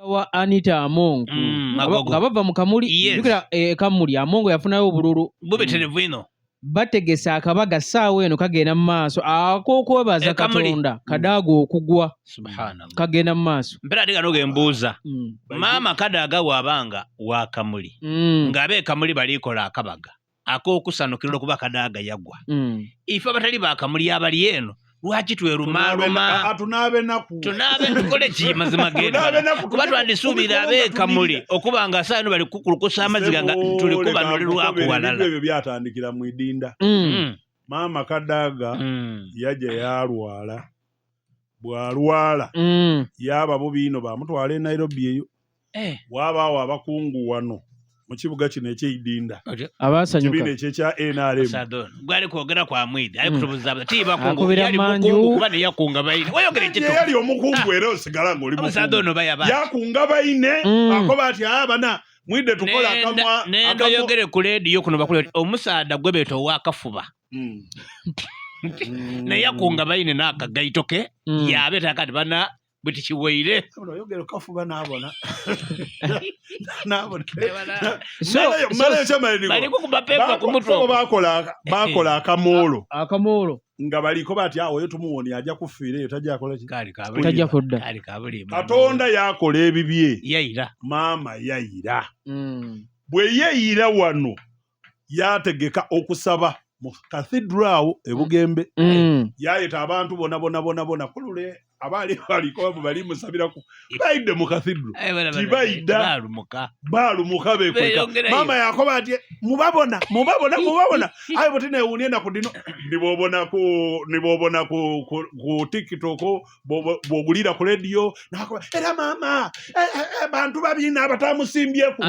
wa Anita Amongo nga bava mu Kamuli ndikira Kamuli Amongo yafunayo obululu bubeterevu ino bategesa akabaga ssaawa eno kagenda mu maaso ak'okwebaza Katonda Kadaaga okugwa subhanallah kagenda mu maaso mpera ate kano gembuuza maama Kadaaga wabanga wa Kamuli ng'abe Kamuli balikola akabaga ak'okusanukirwa okuba Kadaaga yagwa ife abatali ba Kamuli abali eno lwaki twerumaluma tunaabe tukole ki mazima genda kuba twandisuubira abe Kamuli okuba nga saa eno bali kukulukusa amaziga nga tuli kubanulirwako walala ebyo byatandikira mu Idinda maama Kadaaga yaja yalwala bwalwala yaba bubiino bamutwala e Nairobi eyo wabaawo abakungu wano mu kibuga kino eky'Idinda abasanyuka kibiina ekyo ekya NRM gwali kwogera kwa Mwidi ali kutubuza ti bakungu yali mukungu kuba ne yakunga bayine wayogera ekito yali omukungu era osigala ng'oli mukungu yakunga bayine akoba ati abana Mwide tukola akamwa nendo yogere ku radio kuno bakule omusaada gwe beto wakafuba ne yakunga bayine n'akagaitoke yabe takati bana buti kiweire yogero kafuba nabona nabona bali kukuba pepa ku mutwe bakola akamoolo nga baliko bati awo yo tumuwoni ajja kufiira yo tajja akola tajja kudda Katonda yakola ebibye yayira maama yayira bwe yayira wano yategeka okusaba mu cathedral ebugembe yayita abantu bona kulule abali baliko bali musabira ku baide mu cathedral tibaida balumuka bekweka mama yakoba ati mubabona ayo botine unienda ku dino nibobona ku TikTok bogulira ku radio nakoba era mama abantu babina abatamusimbye ku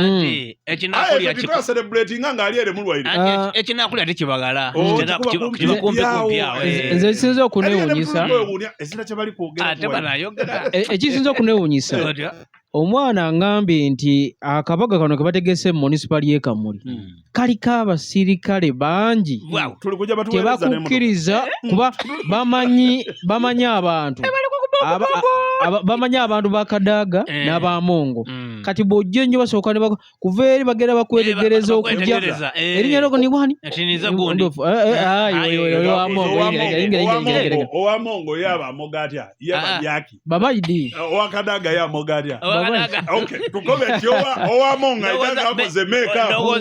ekinakulya kiko celebrating nga ali ere mulwaire ekinakulya tekibagala kibakumbe kumpya nze sinzo okunewunyisa ezina kye bali kwogera ekisinza okunewunyisa omwana ngambye nti akabaga kano ke bategese mu municipal y'e Kamuli kaliko abasirikale bangi tebakukkiriza kuba bamanyi abantu bamanyi abantu ba Kadaaga n'Abamongo kati bw'ojja ennyo basooka ne kuva eri bagenda bakwetegereza okujja erinnya lyo ni bwani Owamongo yaba amoga atya yaba yaki babaidi owa Kadaaga ya amoga atya okay tukobe kyowa Owamongo aidanga akoze meka owa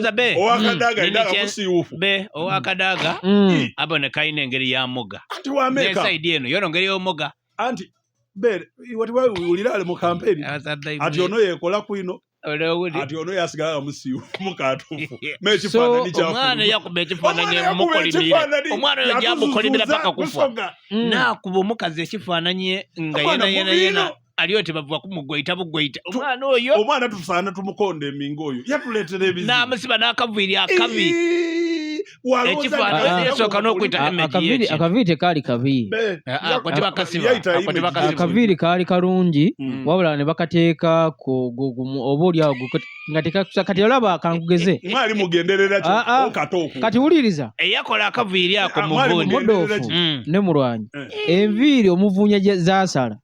Kadaaga aidanga kusiufu owa Kadaaga abone kaine engeri ya moga anti wa meka side eno yono ngeri yo moga anti bere wati wa ulirale mu campaign ati ono yekola kwino ati ono yasigala musiu mukatufu mechifanani cha omwana yakube ekifananye mukolimire omwana yo jamukolimira paka kufa nakuba omukazi ekifananye nga yena aliyote bavuga kumugwaita bugwaita omwana tusaana tumukonde emingo oyo yatuletera ebizi namusiba nakaviri akavi ekifananye n'okwita akaviri tekali kabi akaviri kali kalungi wabula ne bakateeka oba oliawo nga kati olaba kankugeze mwali mugenderera kati wuliriza eyakola akaviri ako mudoofu ne mulwanyi enviiri omuvunya zaasala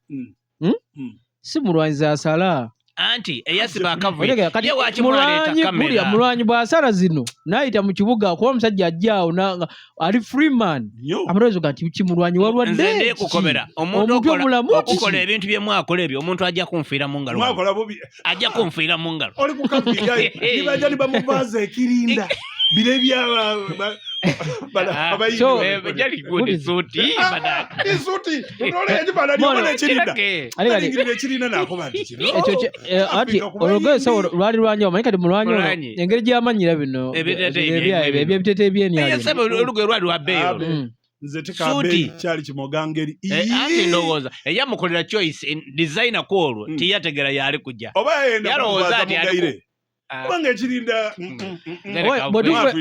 si mulwanyi zaasala anti eyasiba akaviri yewakimwaleeta kamera mulwanyi bw'asala zino n'ayita mu kibuga kuba omusajja ajjaawo ali freeman amatoozo gati kimulwanyi walwadde nze ndekukomera omuntu okukola ebintu bye mwakola ebyo omuntu ajja kunfiira mu ngalo ajja kunfiira mu ngalo oli ku kaviri nibajja ni bamuvaaza ekirinda bire byaba ologesa lwali lwanyi omanyi kati mulwanyi ono engeri gyamanyira bino ebyebitete ebyenolugwe lwali lwabbeeyo nze tekabe kyali kimoga ngeri ati ndowooza eyamukolera choice designer kwolwo tiyategera yali kujja yalowooza ati kubanga ekirinda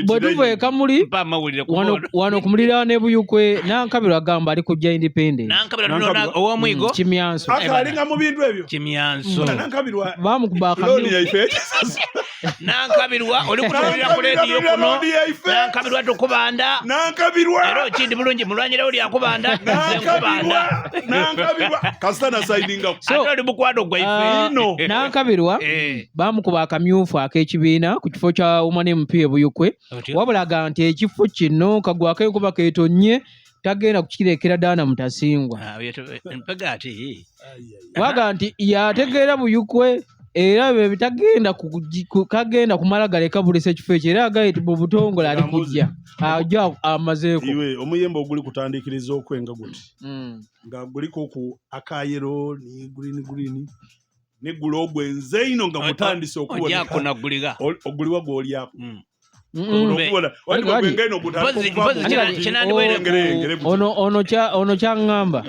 bwetuva e Kamuli wano okumulira ne Buyukwe Nankabirwa agamba ali kujja independent ow'omwigo Kimyanso akalinga mu bintu ebyo Kimyanso Nankabirwa bamukuba nankabirwa oli kutulira ku leediyo kuno nankabirwa tukubanda era okindi bulungi mulwanyirawo lyakubanda nankabirwa kasita nasaininga ate oli mukwano gwaife nankabirwa bamukuba akamyufu ak'ekibiina ku kifo kya Women MP e Buyukwe wabulaga nti ekifo kino kagwako kuba keetonye tagenda kukirekera Daana Mutasingwa waga nti yategeera Buyukwe era bitagenda kagenda kumala galeka bulesa ekifo ekyo era agaye mu butongole ali kujja ajja amazeeko iwe omuyembe oguli kutandikiriza okwenga guti nga guliko ku akayero ni green ne gulo gwenze ino nga mutandise okuwona ojja kunaguliga oguliwa gwolyako ono kyaŋŋamba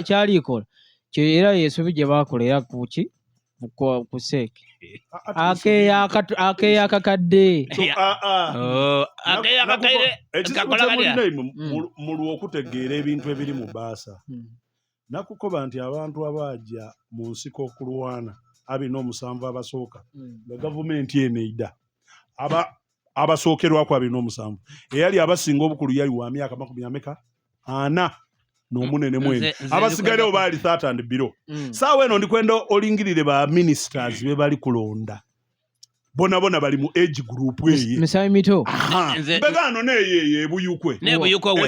kyalikola era yesubi gye bakolera kuki ku seeke akeeya akakadde mulwa okutegeera ebintu ebiri mu baasa nakukoba nti abantu abajja mu nsiko okulwana 27 abasooka nga gavumenti eno eida abasookerwako 27 eyali abasinga obukulu yali wa myaka 40 n'omunene mwene abasigaleo baali 30 and below saawa eno ndikwenda olingirire ba ministers be bali kulonda bona bali mu age group eyi Misayi Mito mbegano neye Buyukwe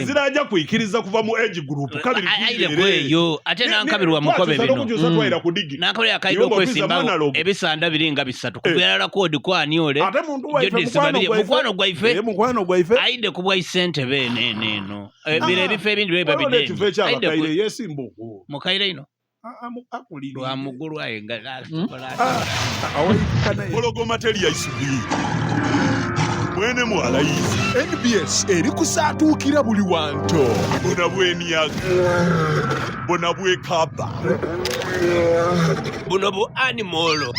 eziraja kuikiriza kuva mu age group kabiri kweyo ate nankabirwa mukobe bino nankabirwa akairo kwesimba ebisanda biringa bisatu kubyala kodi kwaniole ate muntu waife mukwano gwaife aide kubwa isente bene neno bire ebife ebindi beba bideni aide yesimbo mukaire ino akulira muguru ayenga pologoma teli ya isubi mwene mwala yizi NBS eri kusaatuukira buli wanto bona bweniyaga bona bwekaba buno bu animolo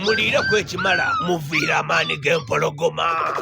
mulira kwekimala muviira amaani g'empologoma